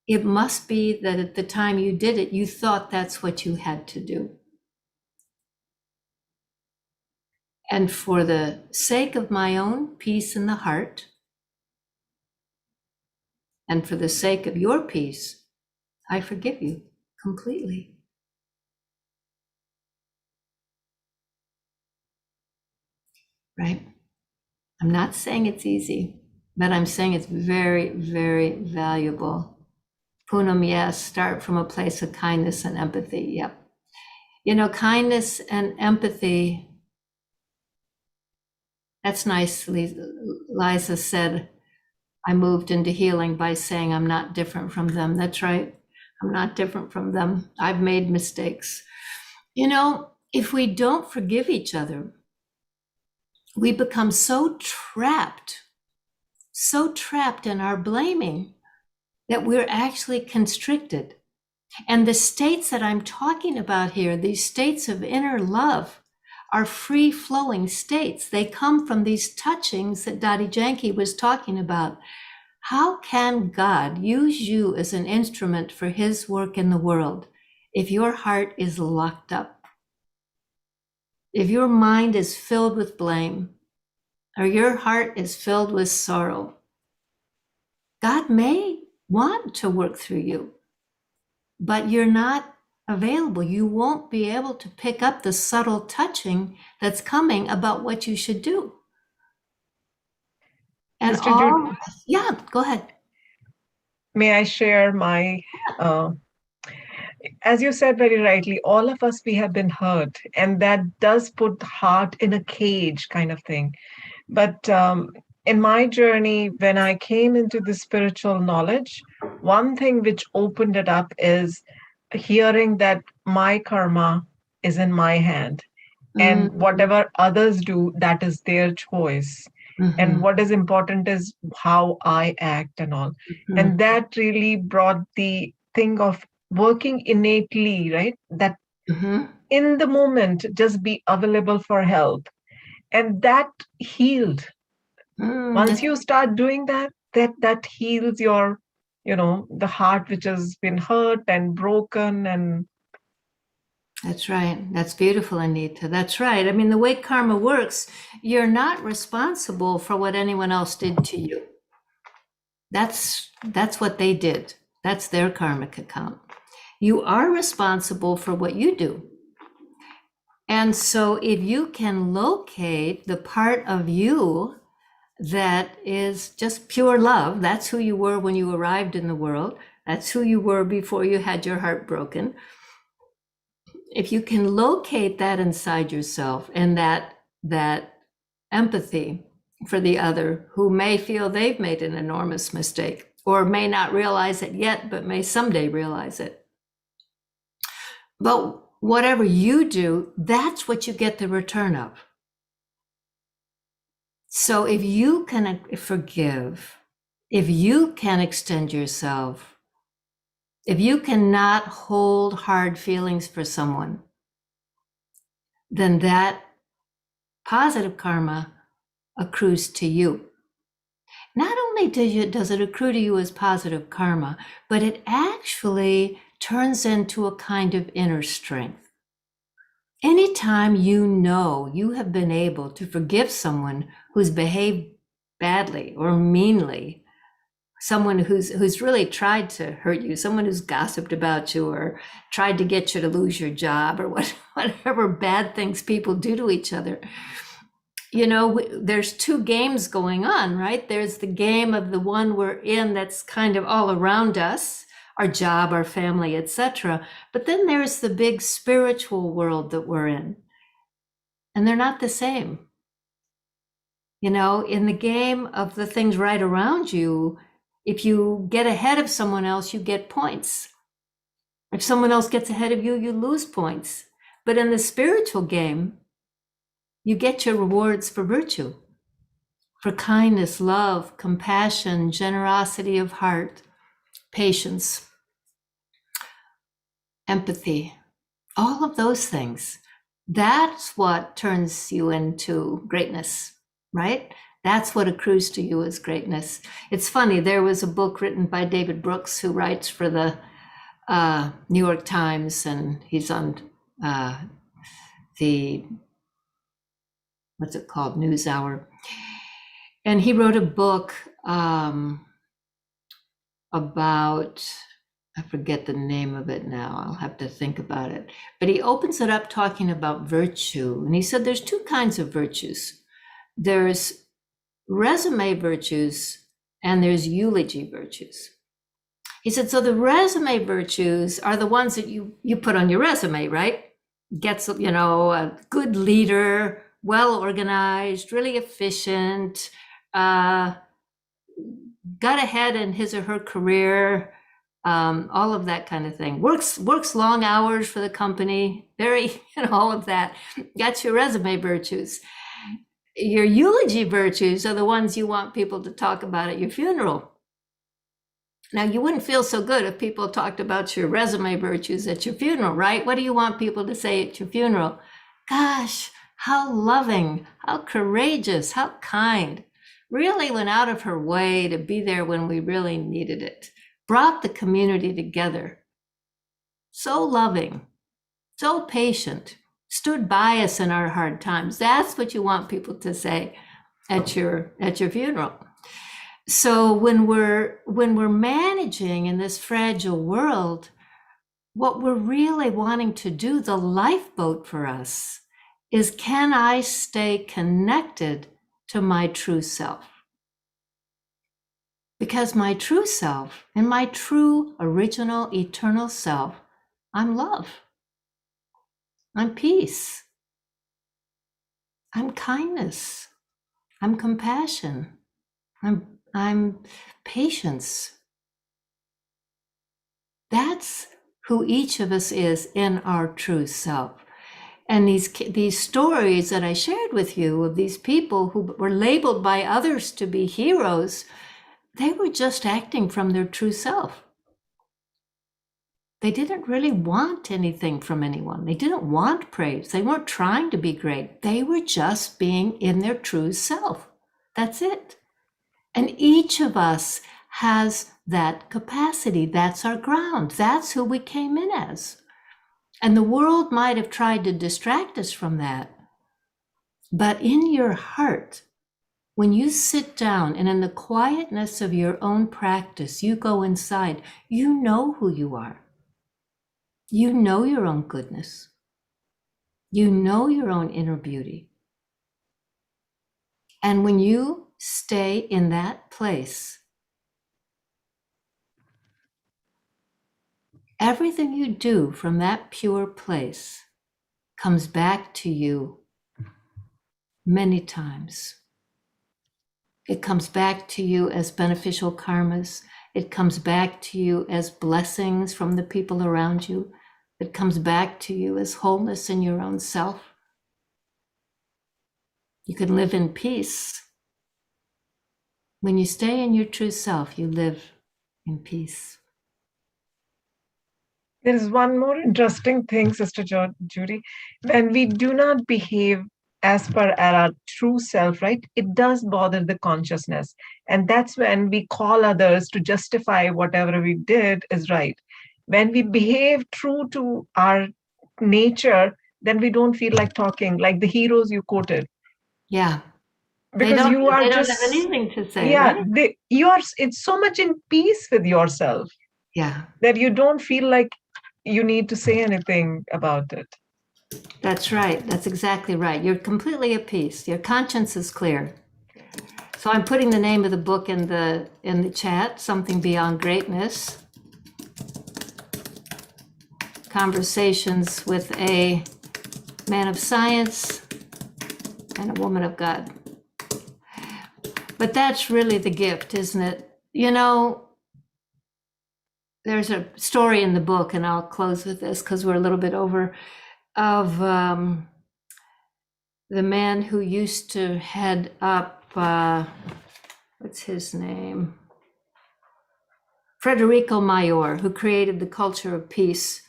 It must be that at the time you did it, you thought that's what you had to do. And for the sake of my own peace in the heart, and for the sake of your peace, I forgive you completely. Right? I'm not saying it's easy, but I'm saying it's very, very valuable. Poonam, yes, start from a place of kindness and empathy. Yep. Kindness and empathy, that's nice. Liza said, I moved into healing by saying I'm not different from them. That's right. I'm not different from them. I've made mistakes. If we don't forgive each other, we become so trapped in our blaming that we're actually constricted. And the states that I'm talking about here, these states of inner love, are free-flowing states. They come from these touchings that Dadi Janki was talking about. How can God use you as an instrument for his work in the world if your heart is locked up? If your mind is filled with blame, or your heart is filled with sorrow, God may want to work through you, but you're not available. You won't be able to pick up the subtle touching that's coming about what you should do. And Sister Judy, yeah, go ahead. May I share my as you said very rightly, all of us, we have been hurt, and that does put the heart in a cage kind of thing. But in my journey, when I came into the spiritual knowledge, one thing which opened it up is hearing that my karma is in my hand. And whatever others do, that is their choice. And what is important is how I act and all. And that really brought the thing of working innately, right? That in the moment, just be available for help. And that healed. Once you start doing that, that heals your, the heart which has been hurt and broken. And that's right. That's beautiful, Anita. That's right. I mean, the way karma works, you're not responsible for what anyone else did to you. That's what they did. That's their karmic account. You are responsible for what you do. And so if you can locate the part of you that is just pure love, that's who you were when you arrived in the world. That's who you were before you had your heart broken. If you can locate that inside yourself and that empathy for the other who may feel they've made an enormous mistake or may not realize it yet, but may someday realize it. But whatever you do, that's what you get the return of. So if you can forgive, if you can extend yourself, if you cannot hold hard feelings for someone, then that positive karma accrues to you. Not only does it accrue to you as positive karma, but it actually turns into a kind of inner strength. Anytime you know you have been able to forgive someone who's behaved badly or meanly, someone who's really tried to hurt you, someone who's gossiped about you or tried to get you to lose your job or whatever bad things people do to each other. You know, there's two games going on, right? There's the game of the one we're in that's kind of all around us, our job, our family, etc. But then there's the big spiritual world that we're in. And they're not the same. You know, in the game of the things right around you, if you get ahead of someone else, you get points. If someone else gets ahead of you, you lose points. But in the spiritual game, you get your rewards for virtue, for kindness, love, compassion, generosity of heart, patience, empathy, all of those things. That's what turns you into greatness, right? That's what accrues to you as greatness. It's funny, there was a book written by David Brooks, who writes for the New York Times, and he's on the what's it called, NewsHour. And he wrote a book about, I forget the name of it now, I'll have to think about it. But he opens it up talking about virtue. And he said there's two kinds of virtues. There's resume virtues and there's eulogy virtues. He said, so the resume virtues are the ones that you put on your resume, right? Gets, you know, a good leader, well organized, really efficient, got ahead in his or her career, all of that kind of thing. Works long hours for the company, very, all of that. That's your resume virtues. Your eulogy virtues are the ones you want people to talk about at your funeral. Now, you wouldn't feel so good if people talked about your resume virtues at your funeral, right? What do you want people to say at your funeral? Gosh, how loving, how courageous, how kind. Really went out of her way to be there when we really needed it. Brought the community together. So loving, so patient, stood by us in our hard times. That's what you want people to say at your funeral. So when we're managing in this fragile world, what we're really wanting to do, the lifeboat for us, is can I stay connected to my true self? Because my true self, and my true original eternal self, I'm love. I'm peace. I'm kindness. I'm compassion. I'm patience. That's who each of us is in our true self. And these stories that I shared with you of these people who were labeled by others to be heroes, they were just acting from their true self. They didn't really want anything from anyone. They didn't want praise. They weren't trying to be great. They were just being in their true self. That's it. And each of us has that capacity. That's our ground. That's who we came in as. And the world might have tried to distract us from that. But in your heart, When you sit down and in the quietness of your own practice, you go inside, you know who you are. You know your own goodness. You know your own inner beauty. And when you stay in that place, everything you do from that pure place comes back to you many times. It comes back to you as beneficial karmas. It comes back to you as blessings from the people around you. It comes back to you as wholeness in your own self. You can live in peace. When you stay in your true self, you live in peace. There is one more interesting thing, Sister Judy. When we do not behave as per our true self, right, it does bother the consciousness. And that's when we call others to justify whatever we did is right. When we behave true to our nature, then we don't feel like talking, like the heroes you quoted. Yeah. Because you are they don't just, have anything to say, yeah, right? it's so much in peace with yourself Yeah, that you don't feel like you need to say anything about it. that's right. That's exactly right. You're completely at peace. Your conscience is clear. So I'm putting the name of the book in the chat, Something Beyond Greatness. Conversations with a man of science and a woman of God. But that's really the gift, isn't it? You know, there's a story in the book, and I'll close with this because we're a little bit over, of the man who used to head up, what's his name? Federico Mayor, who created the culture of peace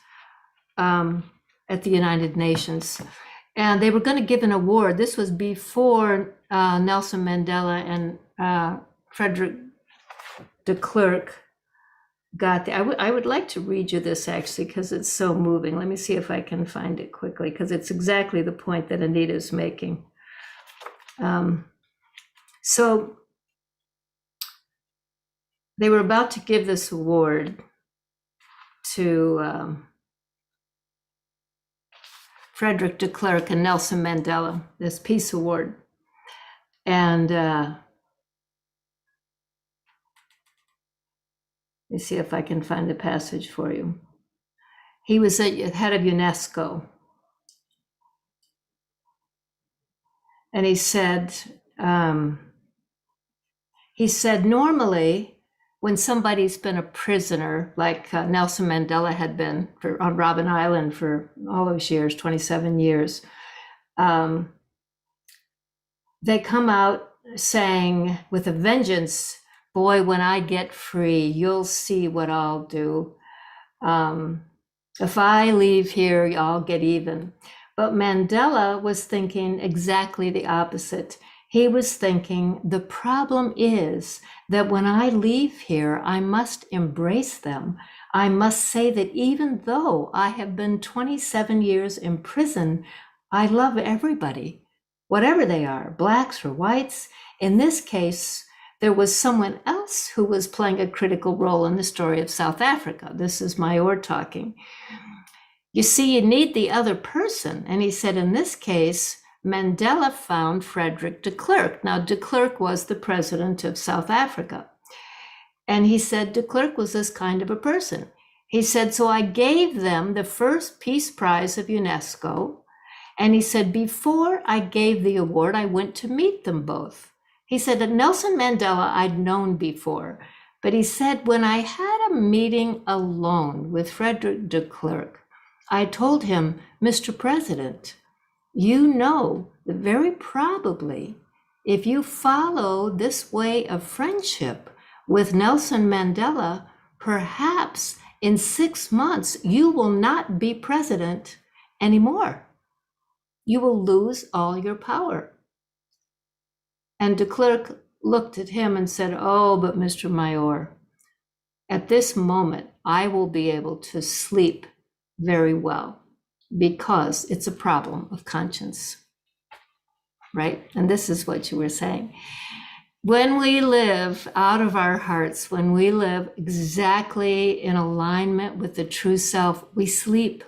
at the United Nations. And they were going to give an award. This was before Nelson Mandela and Frederick de Klerk got there. I would like to read you this actually because it's so moving. Let me see if I can find it quickly because it's exactly the point that Anita is making. So they were about to give this award to Frederick de Klerk and Nelson Mandela, this peace award. And let me see if I can find the passage for you. He was at head of UNESCO. And he said, normally when somebody's been a prisoner, like Nelson Mandela had been on Robben Island for all those years, 27 years, they come out saying with a vengeance, boy, when I get free, you'll see what I'll do. If I leave here, I'll get even. But Mandela was thinking exactly the opposite. He was thinking, the problem is that when I leave here, I must embrace them. I must say that even though I have been 27 years in prison, I love everybody, whatever they are, blacks or whites. In this case, there was someone else who was playing a critical role in the story of South Africa. This is Mayor talking. You see, you need the other person. And he said, in this case, Mandela found Frederick de Klerk. Now, de Klerk was the president of South Africa. And he said, de Klerk was this kind of a person. He said, so I gave them the first Peace Prize of UNESCO. And he said, before I gave the award, I went to meet them both. He said that Nelson Mandela I'd known before. But he said, when I had a meeting alone with Frederick de Klerk, I told him, Mr. President, you know that very probably if you follow this way of friendship with Nelson Mandela, perhaps in 6 months, you will not be president anymore. You will lose all your power. And de Klerk looked at him and said, oh, but Mr. Mayor, at this moment, I will be able to sleep very well because it's a problem of conscience. right? And this is what you were saying. When we live out of our hearts, when we live exactly in alignment with the true self, we sleep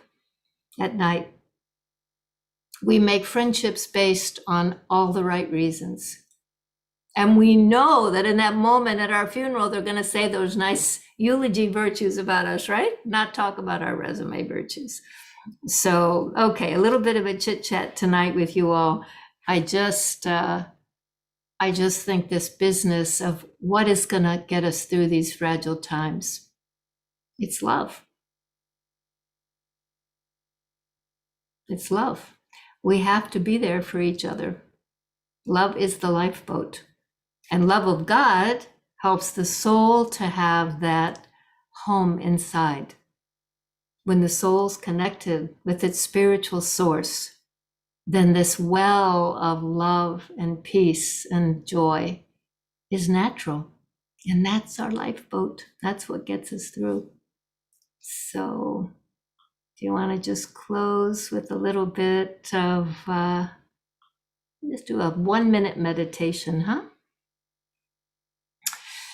at night. We make friendships based on all the right reasons. And we know that in that moment at our funeral, they're going to say those nice eulogy virtues about us, right? Not talk about our resume virtues. So, okay, a little bit of a chit chat tonight with you all. I just think this business of what is going to get us through these fragile times, it's love. It's love. We have to be there for each other. Love is the lifeboat. And love of God helps the soul to have that home inside. When the soul's connected with its spiritual source, then this well of love and peace and joy is natural. And that's our lifeboat. That's what gets us through. So, do you want to just close with a little bit of, just do a 1-minute meditation, huh?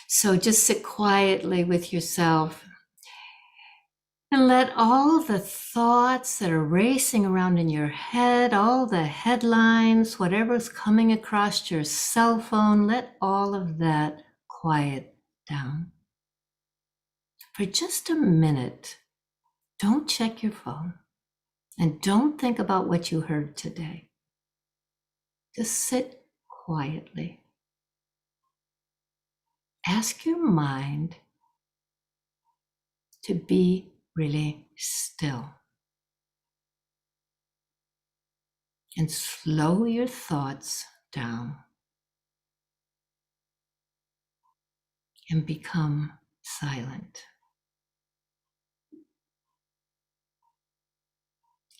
So just sit quietly with yourself and let all the thoughts that are racing around in your head, all the headlines, whatever's coming across your cell phone, let all of that quiet down. For just a minute, don't check your phone and don't think about what you heard today. Just sit quietly. Ask your mind to be really still. And slow your thoughts down and become silent.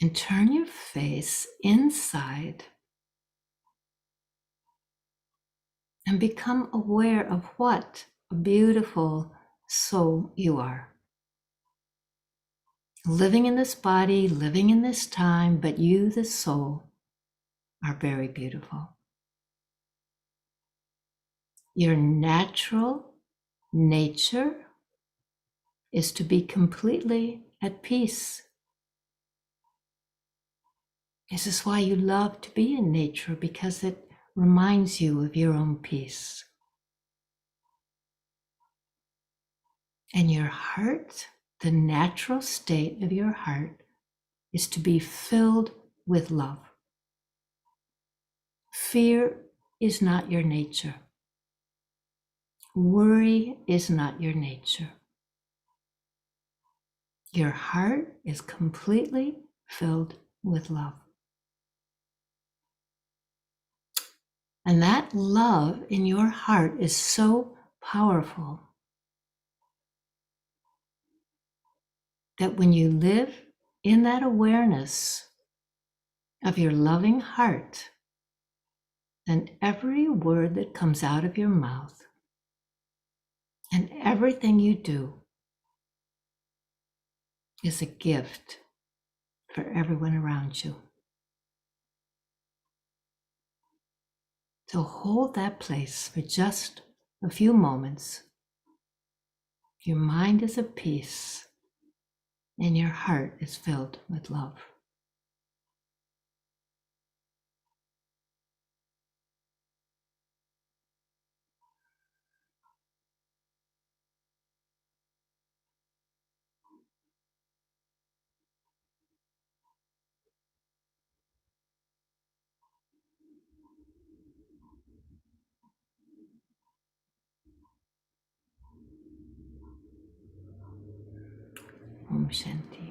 And turn your face inside and become aware of what a beautiful soul you are. Living in this body, living in this time, but you, the soul, are very beautiful. Your natural nature is to be completely at peace. This is why you love to be in nature, because it reminds you of your own peace. And your heart, the natural state of your heart, is to be filled with love. Fear is not your nature. Worry is not your nature. Your heart is completely filled with love. And that love in your heart is so powerful that when you live in that awareness of your loving heart, then every word that comes out of your mouth and everything you do is a gift for everyone around you. So hold that place for just a few moments. Your mind is at peace and your heart is filled with love. Om Shanti.